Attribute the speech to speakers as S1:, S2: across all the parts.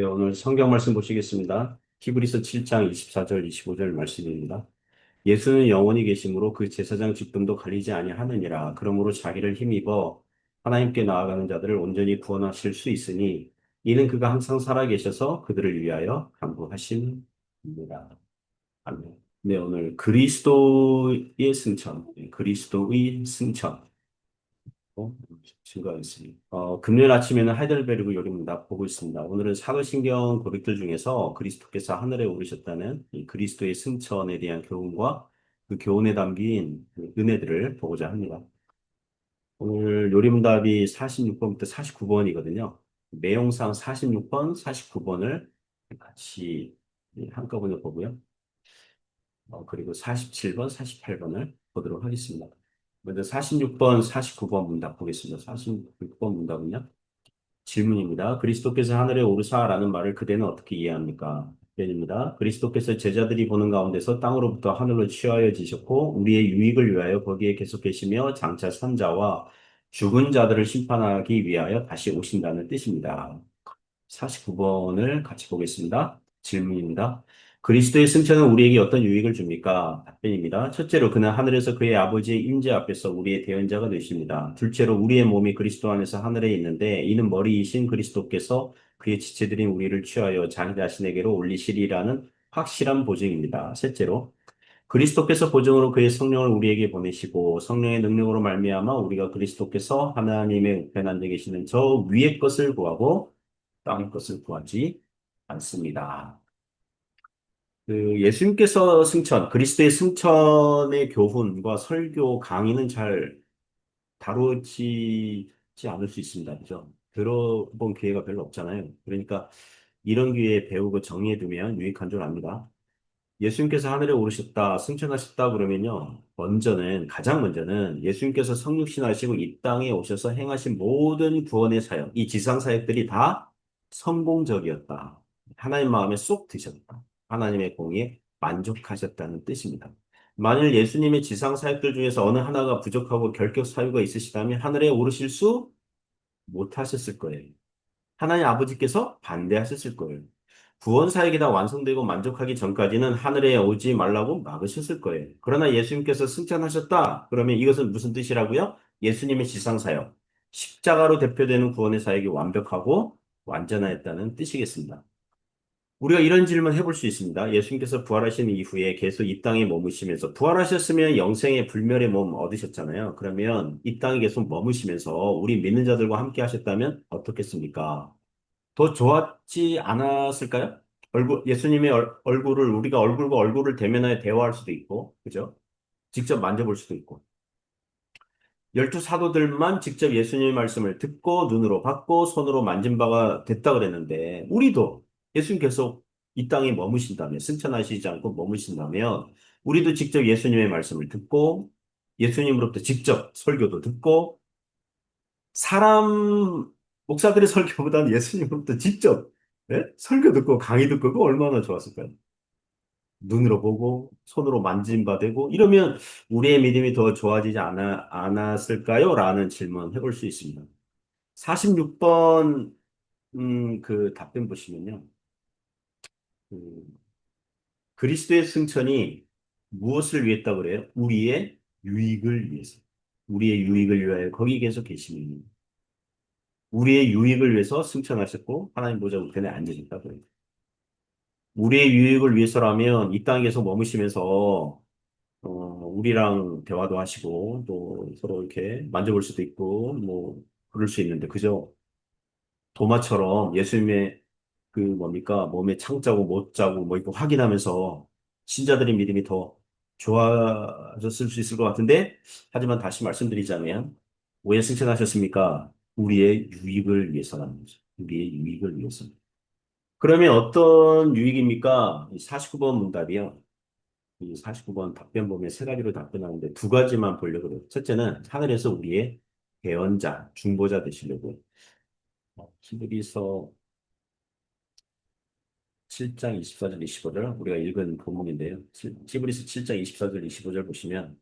S1: 네, 오늘 성경 말씀 보시겠습니다. 히브리서 7장 24절 25절 말씀입니다. 예수는 영원히 계심으로 그 제사장 직분도 가리지 아니하느니라. 그러므로 자기를 힘입어 하나님께 나아가는 자들을 온전히 구원하실 수 있으니 이는 그가 항상 살아 계셔서 그들을 위하여 간구하심입니다. 아멘. 네, 오늘 그리스도의 승천, 그리스도의 승천. 증거했습니다. 금요일 아침에는 하이델베르그 요리문답 보고 있습니다. 오늘은 사도신경 고백들 중에서 그리스도께서 하늘에 오르셨다는 이 그리스도의 승천에 대한 교훈과 그 교훈에 담긴 그 은혜들을 보고자 합니다. 오늘 요리문답이 46번부터 49번이거든요. 내용상 46번, 49번을 같이 한꺼번에 보고요. 그리고 47번, 48번을 보도록 하겠습니다. 먼저 46번, 49번 문답 보겠습니다. 46번 문답은요. 질문입니다. 그리스도께서 하늘에 오르사라는 말을 그대는 어떻게 이해합니까? 답변입니다. 그리스도께서 제자들이 보는 가운데서 땅으로부터 하늘로 취하여 지셨고 우리의 유익을 위하여 거기에 계속 계시며 장차 선자와 죽은 자들을 심판하기 위하여 다시 오신다는 뜻입니다. 49번을 같이 보겠습니다. 질문입니다. 그리스도의 승천은 우리에게 어떤 유익을 줍니까? 답변입니다. 첫째로 그는 하늘에서 그의 아버지의 임재 앞에서 우리의 대언자가 되십니다. 둘째로 우리의 몸이 그리스도 안에서 하늘에 있는데 이는 머리이신 그리스도께서 그의 지체들인 우리를 취하여 자기 자신에게로 올리시리라는 확실한 보증입니다. 셋째로 그리스도께서 보증으로 그의 성령을 우리에게 보내시고 성령의 능력으로 말미암아 우리가 그리스도께서 하나님의 우편 앉아 계시는 저 위의 것을 구하고 땅의 것을 구하지 않습니다. 그 예수님께서 승천, 그리스도의 승천의 교훈과 설교 강의는 잘 다루지 않을 수 있습니다. 그죠? 들어본 기회가 별로 없잖아요. 그러니까 이런 기회에 배우고 정리해두면 유익한 줄 압니다. 예수님께서 하늘에 오르셨다, 승천하셨다 그러면요. 가장 먼저는 예수님께서 성육신하시고 이 땅에 오셔서 행하신 모든 구원의 사역, 이 지상 사역들이 다 성공적이었다. 하나님 마음에 쏙 드셨다. 하나님의 공에 만족하셨다는 뜻입니다. 만일 예수님의 지상 사역들 중에서 어느 하나가 부족하고 결격 사유가 있으시다면 하늘에 오르실 수 못하셨을 거예요. 하나님 아버지께서 반대하셨을 거예요. 구원 사역이 다 완성되고 만족하기 전까지는 하늘에 오지 말라고 막으셨을 거예요. 그러나 예수님께서 승천하셨다. 그러면 이것은 무슨 뜻이라고요? 예수님의 지상 사역, 십자가로 대표되는 구원의 사역이 완벽하고 완전하였다는 뜻이겠습니다. 우리가 이런 질문 해볼 수 있습니다. 예수님께서 부활하신 이후에 계속 이 땅에 머무시면서 부활하셨으면 영생의 불멸의 몸 얻으셨잖아요. 그러면 이 땅에 계속 머무시면서 우리 믿는 자들과 함께 하셨다면 어떻겠습니까? 더 좋았지 않았을까요? 예수님의 얼굴을, 우리가 얼굴과 얼굴을 대면하여 대화할 수도 있고, 그죠? 직접 만져볼 수도 있고. 열두 사도들만 직접 예수님의 말씀을 듣고, 눈으로 봤고, 손으로 만진 바가 됐다 그랬는데, 우리도 예수님께서 이 땅에 머무신다면, 승천하시지 않고 머무신다면, 우리도 직접 예수님의 말씀을 듣고, 예수님으로부터 직접 설교도 듣고, 사람 목사들의 설교보다는 예수님으로부터 직접 설교 듣고 강의 듣고 그거 얼마나 좋았을까요? 눈으로 보고 손으로 만진 바 되고 이러면 우리의 믿음이 더 좋아지지 않았을까요? 라는 질문 해볼 수 있습니다. 46번 그 답변 보시면요. 그 그리스도의 승천이 무엇을 위했다고 그래요? 우리의 유익을 위해서. 우리의 유익을 위하여 거기 계속 계시는 우리의 유익을 위해서 승천하셨고 하나님 보좌 우편에 앉으셨다고요. 우리의 유익을 위해서라면 이 땅에 계속 머무시면서 우리랑 대화도 하시고 또 서로 이렇게 만져볼 수도 있고 뭐 그럴 수 있는데 그죠? 도마처럼 예수님의 그 뭡니까 몸에 창자고 못자고 뭐 이거 확인하면서 신자들의 믿음이 더 좋아졌을 수 있을 것 같은데 하지만 다시 말씀드리자면 왜 승천하셨습니까? 우리의 유익을 위해서라는 거죠. 우리의 유익을 위해서. 그러면 어떤 유익입니까? 49번 문답이요. 이 49번 답변 보면 세 가지로 답변하는데 두 가지만 보려고 그래요. 첫째는 하늘에서 우리의 대언자, 중보자 되시려고. 히브리서 7장 24절, 25절 우리가 읽은 본문인데요. 히브리서 7장 24절, 25절 보시면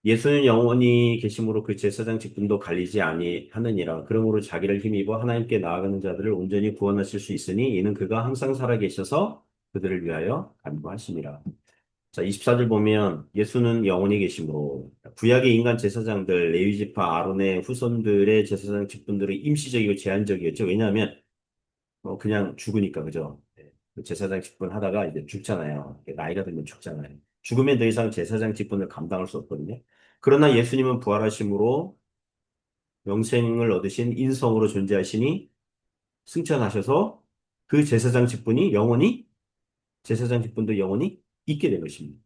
S1: 예수는 영원히 계심으로 그 제사장 직분도 갈리지 아니하느니라. 그러므로 자기를 힘입어 하나님께 나아가는 자들을 온전히 구원하실 수 있으니 이는 그가 항상 살아 계셔서 그들을 위하여 간구하심이라. 자, 24절 보면 예수는 영원히 계심으로 구약의 인간 제사장들 레위지파 아론의 후손들의 제사장 직분들은 임시적이고 제한적이었죠. 왜냐하면 그냥 죽으니까 그죠? 네. 그 제사장 직분 하다가 이제 죽잖아요. 나이가 들면 죽잖아요. 죽으면 더 이상 제사장 직분을 감당할 수 없거든요. 그러나 예수님은 부활하심으로 영생을 얻으신 인성으로 존재하시니 승천하셔서 그 제사장 직분이 영원히 제사장 직분도 영원히 있게 된 것입니다.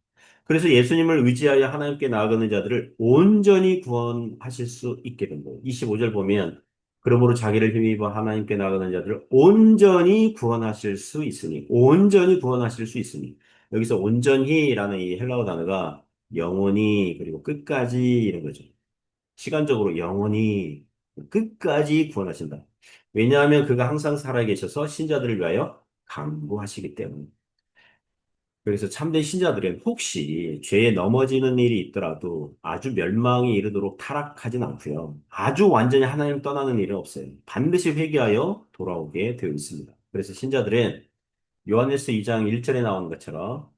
S1: 그래서 예수님을 의지하여 하나님께 나아가는 자들을 온전히 구원하실 수 있게 된 거예요. 25절 보면 그러므로 자기를 힘입어 하나님께 나아가는 자들을 온전히 구원하실 수 있으니 온전히 구원하실 수 있으니 여기서 온전히라는 이 헬라어 단어가 영원히 그리고 끝까지 이런 거죠. 시간적으로 영원히 끝까지 구원하신다. 왜냐하면 그가 항상 살아계셔서 신자들을 위하여 강구하시기 때문에. 그래서 참된 신자들은 혹시 죄에 넘어지는 일이 있더라도 아주 멸망에 이르도록 타락하진 않고요. 아주 완전히 하나님 떠나는 일은 없어요. 반드시 회개하여 돌아오게 되어 있습니다. 그래서 신자들은 요한일서 2장 1절에 나오는 것처럼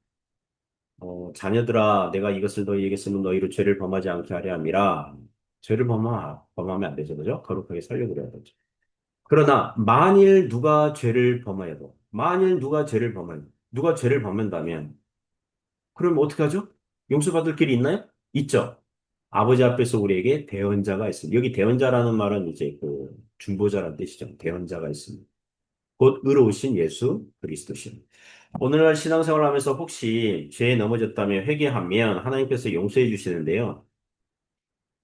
S1: 자녀들아 내가 이것을 너희에게 쓰면 너희로 죄를 범하지 않게 하려 함이라. 죄를 범하면 안 되죠. 그죠? 거룩하게 살려고 그래야 되죠. 그러나 만일 누가 죄를 범하여도 만일 누가 죄를 범한다면 그럼 어떻게 하죠? 용서받을 길이 있나요? 있죠. 아버지 앞에서 우리에게 대언자가 있습니다. 여기 대언자라는 말은 이제 그 중보자라는 뜻이죠. 대언자가 있습니다. 곧 의로우신 예수 그리스도신. 오늘날 신앙생활을 하면서 혹시 죄에 넘어졌다면 회개하면 하나님께서 용서해 주시는데요.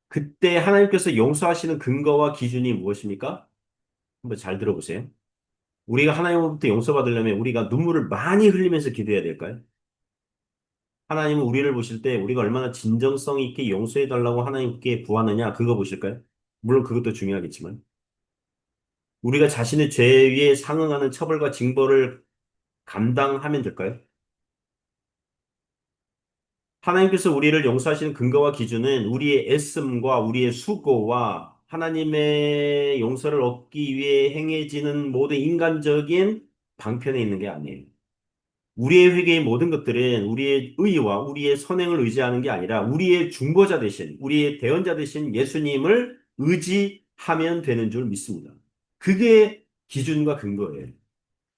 S1: 그때 하나님께서 용서하시는 근거와 기준이 무엇입니까? 한번 잘 들어보세요. 우리가 하나님으로부터 용서받으려면 우리가 눈물을 많이 흘리면서 기도해야 될까요? 하나님은 우리를 보실 때 우리가 얼마나 진정성 있게 용서해 달라고 하나님께 구하느냐 그거 보실까요? 물론 그것도 중요하겠지만 우리가 자신의 죄에 상응하는 처벌과 징벌을 감당하면 될까요? 하나님께서 우리를 용서하시는 근거와 기준은 우리의 애씀과 우리의 수고와 하나님의 용서를 얻기 위해 행해지는 모든 인간적인 방편에 있는 게 아니에요. 우리의 회개의 모든 것들은 우리의 의와 우리의 선행을 의지하는 게 아니라 우리의 중보자 대신, 우리의 대언자 대신 예수님을 의지하면 되는 줄 믿습니다. 그게 기준과 근거예요.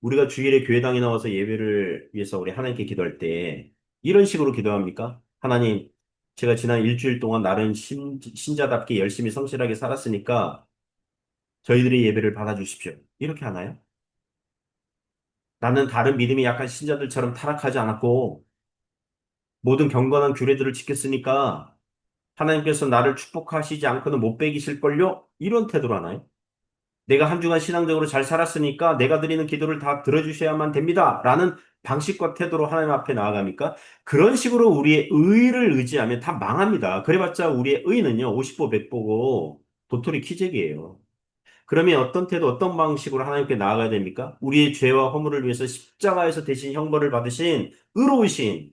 S1: 우리가 주일에 교회당에 나와서 예배를 위해서 우리 하나님께 기도할 때 이런 식으로 기도합니까? 하나님, 제가 지난 일주일 동안 나름 신자답게 열심히 성실하게 살았으니까 저희들의 예배를 받아주십시오. 이렇게 하나요? 나는 다른 믿음이 약한 신자들처럼 타락하지 않았고 모든 경건한 규례들을 지켰으니까 하나님께서 나를 축복하시지 않고는 못 베기실걸요? 이런 태도로 하나요? 내가 한 주간 신앙적으로 잘 살았으니까 내가 드리는 기도를 다 들어주셔야만 됩니다. 라는 방식과 태도로 하나님 앞에 나아갑니까? 그런 식으로 우리의 의를 의지하면 다 망합니다. 그래봤자 우리의 의는요, 50보 100보고 도토리 키재기예요. 그러면 어떤 태도, 어떤 방식으로 하나님께 나아가야 됩니까? 우리의 죄와 허물을 위해서 십자가에서 대신 형벌을 받으신 의로우신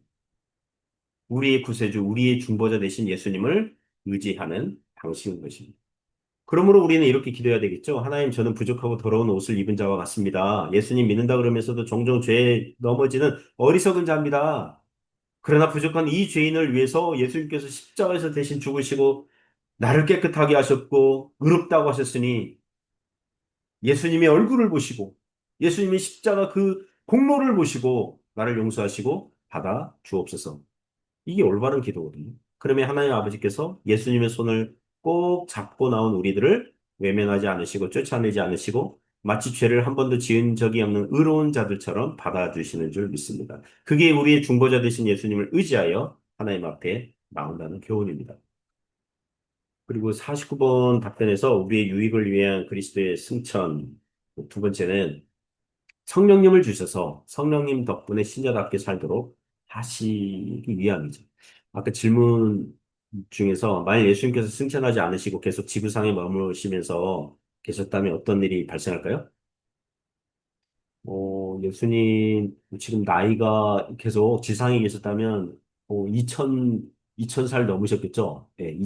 S1: 우리의 구세주, 우리의 중보자 되신 예수님을 의지하는 방식인 것입니다. 그러므로 우리는 이렇게 기도해야 되겠죠. 하나님, 저는 부족하고 더러운 옷을 입은 자와 같습니다. 예수님 믿는다 그러면서도 종종 죄에 넘어지는 어리석은 자입니다. 그러나 부족한 이 죄인을 위해서 예수님께서 십자가에서 대신 죽으시고 나를 깨끗하게 하셨고 의롭다고 하셨으니 예수님의 얼굴을 보시고 예수님의 십자가 그 공로를 보시고 나를 용서하시고 받아 주옵소서. 이게 올바른 기도거든요. 그러면 하나님 아버지께서 예수님의 손을 꼭 잡고 나온 우리들을 외면하지 않으시고 쫓아내지 않으시고 마치 죄를 한 번도 지은 적이 없는 의로운 자들처럼 받아주시는 줄 믿습니다. 그게 우리의 중보자 되신 예수님을 의지하여 하나님 앞에 나온다는 교훈입니다. 그리고 49번 답변에서 우리의 유익을 위한 그리스도의 승천. 두 번째는 성령님을 주셔서 성령님 덕분에 신자답게 살도록 하시기 위함이죠. 아까 질문 중에서 만약 예수님께서 승천하지 않으시고 계속 지구상에 머무시면서 계셨다면 어떤 일이 발생할까요? 예수님 지금 나이가 계속 지상에 계셨다면 2000 2000살 넘으셨겠죠? 예,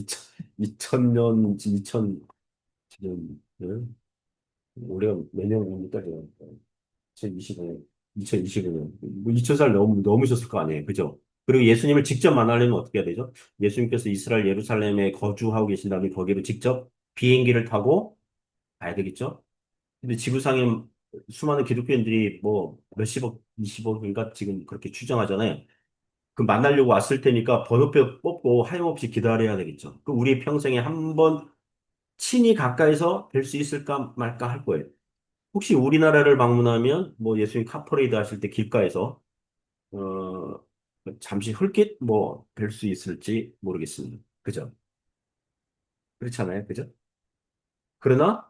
S1: 2000년, 2000, 지금, 올해가 내년입니까? 2025년, 2025년. 뭐 2000살 넘으셨을 거 아니에요. 그죠? 그리고 예수님을 직접 만나려면 어떻게 해야 되죠? 예수님께서 이스라엘 예루살렘에 거주하고 계신다면 거기로 직접 비행기를 타고 가야 되겠죠? 근데 지구상에 수많은 기독교인들이 뭐 몇십억, 20억인가 지금 그렇게 추정하잖아요. 그 만나려고 왔을 테니까 번호표 뽑고 하염없이 기다려야 되겠죠. 그 우리 평생에 한 번 친히 가까이서 뵐 수 있을까 말까 할 거예요. 혹시 우리나라를 방문하면 뭐 예수님 카퍼레이드 하실 때 길가에서 어 잠시 헐깃 뭐 뵐 수 있을지 모르겠습니다. 그죠? 그렇잖아요. 그죠? 그러나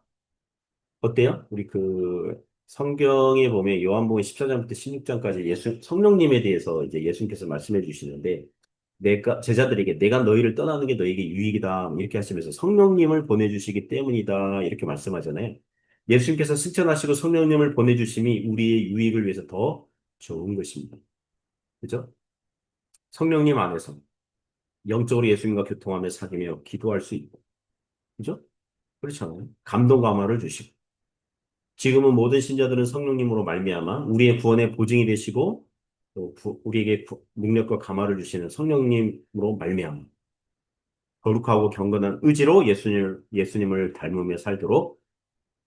S1: 어때요? 우리 그 성경에 보면 요한복음 14장부터 16장까지 성령님에 대해서 이제 예수님께서 말씀해 주시는데 내가 제자들에게 내가 너희를 떠나는 게 너희에게 유익이다 이렇게 하시면서 성령님을 보내주시기 때문이다 이렇게 말씀하잖아요. 예수님께서 승천하시고 성령님을 보내주심이 우리의 유익을 위해서 더 좋은 것입니다. 그죠? 성령님 안에서 영적으로 예수님과 교통하며 사귀며 기도할 수 있고, 그죠? 그렇잖아요. 감동 감화를 주시고. 지금은 모든 신자들은 성령님으로 말미암아 우리의 구원의 보증이 되시고 또 우리에게 능력과 감화를 주시는 성령님으로 말미암아 거룩하고 경건한 의지로 예수님을 닮으며 살도록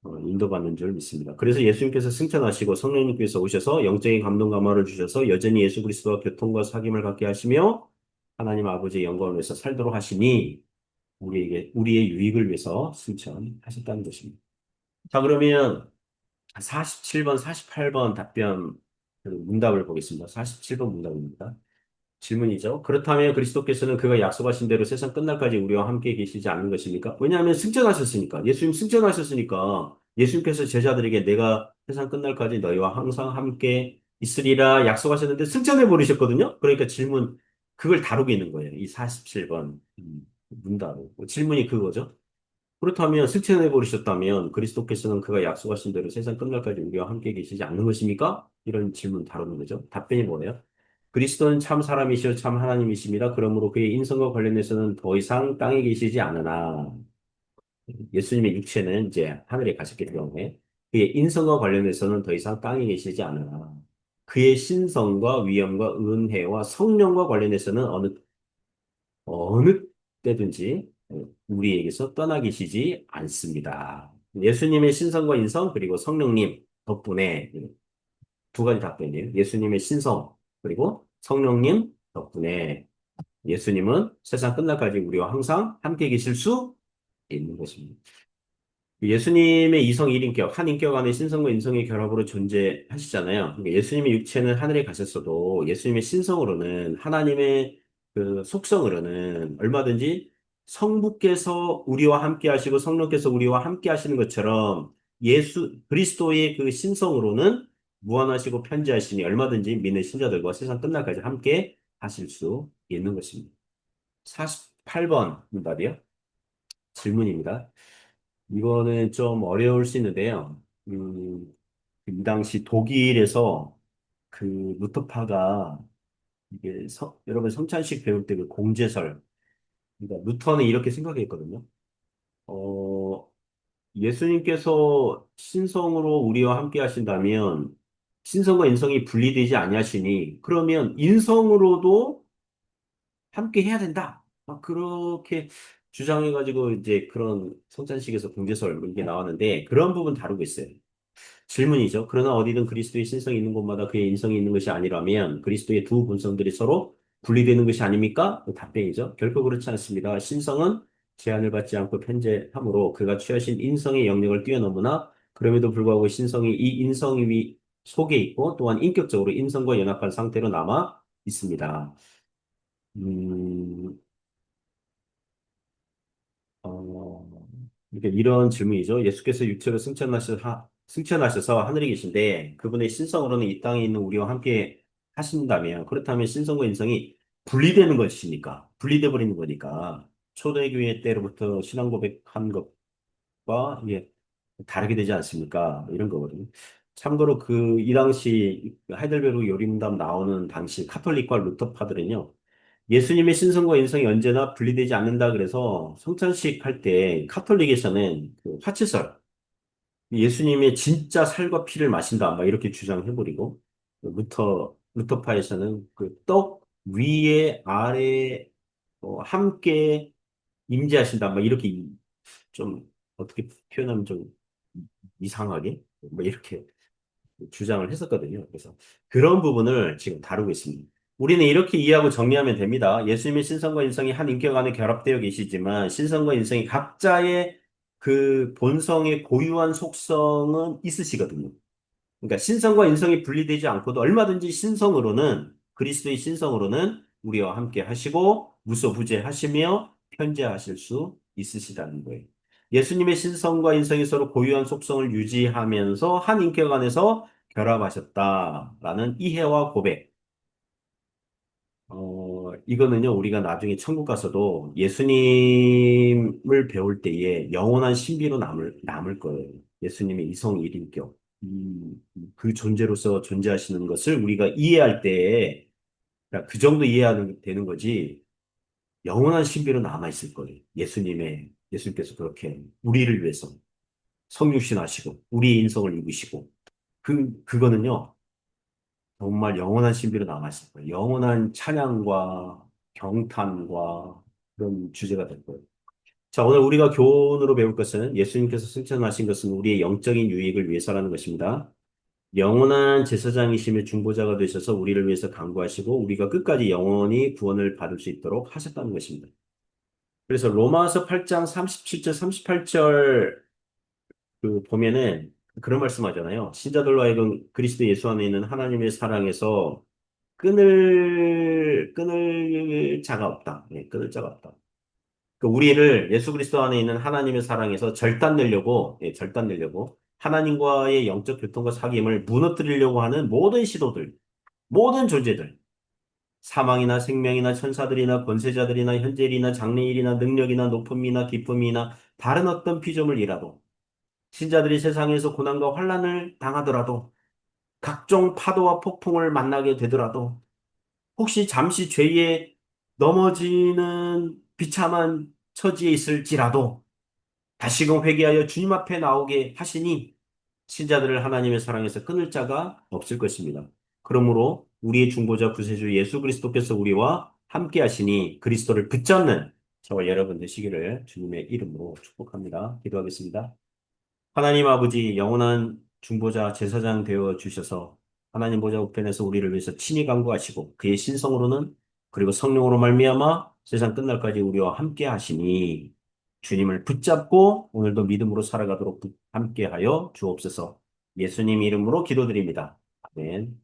S1: 인도받는 줄 믿습니다. 그래서 예수님께서 승천하시고 성령님께서 오셔서 영적인 감동 감화를 주셔서 여전히 예수 그리스도와 교통과 사귐을 갖게 하시며 하나님 아버지의 영광을 위해서 살도록 하시니 우리의 유익을 위해서 승천하셨다는 것입니다. 자, 그러면 47번, 48번 답변 그 문답을 보겠습니다. 47번 문답입니다. 질문이죠. 그렇다면 그리스도께서는 그가 약속하신 대로 세상 끝날까지 우리와 함께 계시지 않는 것입니까? 왜냐하면 승천하셨으니까. 예수님 승천하셨으니까 예수님께서 제자들에게 내가 세상 끝날까지 너희와 항상 함께 있으리라 약속하셨는데 승천해 버리셨거든요. 그러니까 질문 그걸 다루고 있는 거예요. 이 47번 문답. 질문이 그거죠. 그렇다면 승천해 버리셨다면 그리스도께서는 그가 약속하신 대로 세상 끝날까지 우리와 함께 계시지 않는 것입니까? 이런 질문 다루는 거죠. 답변이 뭐예요? 그리스도는 참 사람이시요 참 하나님이십니다. 그러므로 그의 인성과 관련해서는 더 이상 땅에 계시지 않으나 예수님의 육체는 이제 하늘에 가셨기 때문에 그의 인성과 관련해서는 더 이상 땅에 계시지 않으나 그의 신성과 위엄과 은혜와 성령과 관련해서는 어느 때든지 우리에게서 떠나 계시지 않습니다. 예수님의 신성과 인성 그리고 성령님 덕분에 두 가지 답변이에요. 예수님의 신성 그리고 성령님 덕분에 예수님은 세상 끝날까지 우리와 항상 함께 계실 수 있는 것입니다. 예수님의 이성 일인격, 한 인격 안에 신성과 인성의 결합으로 존재하시잖아요. 그러니까 예수님의 육체는 하늘에 가셨어도 예수님의 신성으로는 하나님의 그 속성으로는 얼마든지 성부께서 우리와 함께 하시고 성령께서 우리와 함께 하시는 것처럼 그리스도의 그 신성으로는 무한하시고 편지하시니 얼마든지 믿는 신자들과 세상 끝날까지 함께 하실 수 있는 것입니다. 48번 문답이요. 질문입니다. 이거는 좀 어려울 수 있는데요. 이 당시 독일에서 그 루터파가 이게 여러분 성찬식 배울 때 그 공제설, 그러니까 루터는 이렇게 생각했거든요. 어, 예수님께서 신성으로 우리와 함께 하신다면 신성과 인성이 분리되지 아니하시니 그러면 인성으로도 함께 해야 된다. 막 그렇게 주장해가지고 이제 그런 성찬식에서 공제설 뭐 이게 나왔는데 그런 부분 다루고 있어요. 질문이죠. 그러나 어디든 그리스도의 신성이 있는 곳마다 그의 인성이 있는 것이 아니라면 그리스도의 두 본성들이 서로 분리되는 것이 아닙니까? 그 답변이죠. 결코 그렇지 않습니다. 신성은 제한을 받지 않고 편재함으로 그가 취하신 인성의 영역을 뛰어넘으나 그럼에도 불구하고 신성이 이 인성 속에 있고 또한 인격적으로 인성과 연합한 상태로 남아 있습니다. 음, 어, 그러니까 이런 질문이죠. 예수께서 육체로 승천하셔서 하늘에 계신데 그분의 신성으로는 이 땅에 있는 우리와 함께 하신다면 그렇다면 신성과 인성이 분리되는 것이니까 분리돼 버리는 거니까 초대교회 때로부터 신앙 고백한 것과 이게 다르게 되지 않습니까? 이런 거거든요. 참고로 이 당시 하이델베르그 요리문답 나오는 당시 카톨릭과 루터파들은요. 예수님의 신성과 인성이 언제나 분리되지 않는다 그래서 성찬식 할 때 카톨릭에서는 그 화채설, 예수님의 진짜 살과 피를 마신다, 막 이렇게 주장해버리고, 루터파에서는 그 떡 위에 아래 함께 임재하신다, 막 이렇게 좀 어떻게 표현하면 좀 이상하게 뭐 이렇게 주장을 했었거든요. 그래서 그런 부분을 지금 다루고 있습니다. 우리는 이렇게 이해하고 정리하면 됩니다. 예수님의 신성과 인성이 한 인격 안에 결합되어 계시지만 신성과 인성이 각자의 그 본성의 고유한 속성은 있으시거든요. 그러니까 신성과 인성이 분리되지 않고도 얼마든지 신성으로는 그리스도의 신성으로는 우리와 함께 하시고 무소부재하시며 편재하실 수 있으시다는 거예요. 예수님의 신성과 인성이 서로 고유한 속성을 유지하면서 한 인격 안에서 결합하셨다라는 이해와 고백. 이거는요, 우리가 나중에 천국 가서도 예수님을 배울 때에 영원한 신비로 남을 거예요. 예수님의 이성 일인격. 그 존재로서 존재하시는 것을 우리가 이해할 때에, 그러니까 그 정도 이해하는 되는 거지, 영원한 신비로 남아있을 거예요. 예수님께서 그렇게 우리를 위해서 성육신하시고, 우리의 인성을 입으시고, 그거는요, 정말 영원한 신비로 남아있을 거예요. 영원한 찬양과 경탄과 그런 주제가 될 거예요. 자, 오늘 우리가 교훈으로 배울 것은 예수님께서 승천하신 것은 우리의 영적인 유익을 위해서라는 것입니다. 영원한 제사장이시며 중보자가 되셔서 우리를 위해서 간구하시고 우리가 끝까지 영원히 구원을 받을 수 있도록 하셨다는 것입니다. 그래서 로마서 8장 37절, 38절 보면은 그런 말씀하잖아요. 신자들로 하여금 그리스도 예수 안에 있는 하나님의 사랑에서 끊을 자가 없다. 예, 끊을 자가 없다. 우리를 예수 그리스도 안에 있는 하나님의 사랑에서 절단 내려고 하나님과의 영적 교통과 사귐을 무너뜨리려고 하는 모든 시도들, 모든 존재들, 사망이나 생명이나 천사들이나 권세자들이나 현재일이나 장래일이나 능력이나 높음이나 기쁨이나 다른 어떤 피조물이라도 신자들이 세상에서 고난과 환난을 당하더라도 각종 파도와 폭풍을 만나게 되더라도 혹시 잠시 죄에 넘어지는 비참한 처지에 있을지라도 다시금 회개하여 주님 앞에 나오게 하시니 신자들을 하나님의 사랑에서 끊을 자가 없을 것입니다. 그러므로 우리의 중보자 구세주 예수 그리스도께서 우리와 함께 하시니 그리스도를 붙잡는 저와 여러분 되시기를 주님의 이름으로 축복합니다. 기도하겠습니다. 하나님 아버지 영원한 중보자 제사장 되어 주셔서 하나님 보좌 우편에서 우리를 위해서 친히 간구하시고 그의 신성으로는 그리고 성령으로 말미암아 세상 끝날까지 우리와 함께 하시니 주님을 붙잡고 오늘도 믿음으로 살아가도록 함께하여 주옵소서. 예수님 이름으로 기도드립니다. 아멘.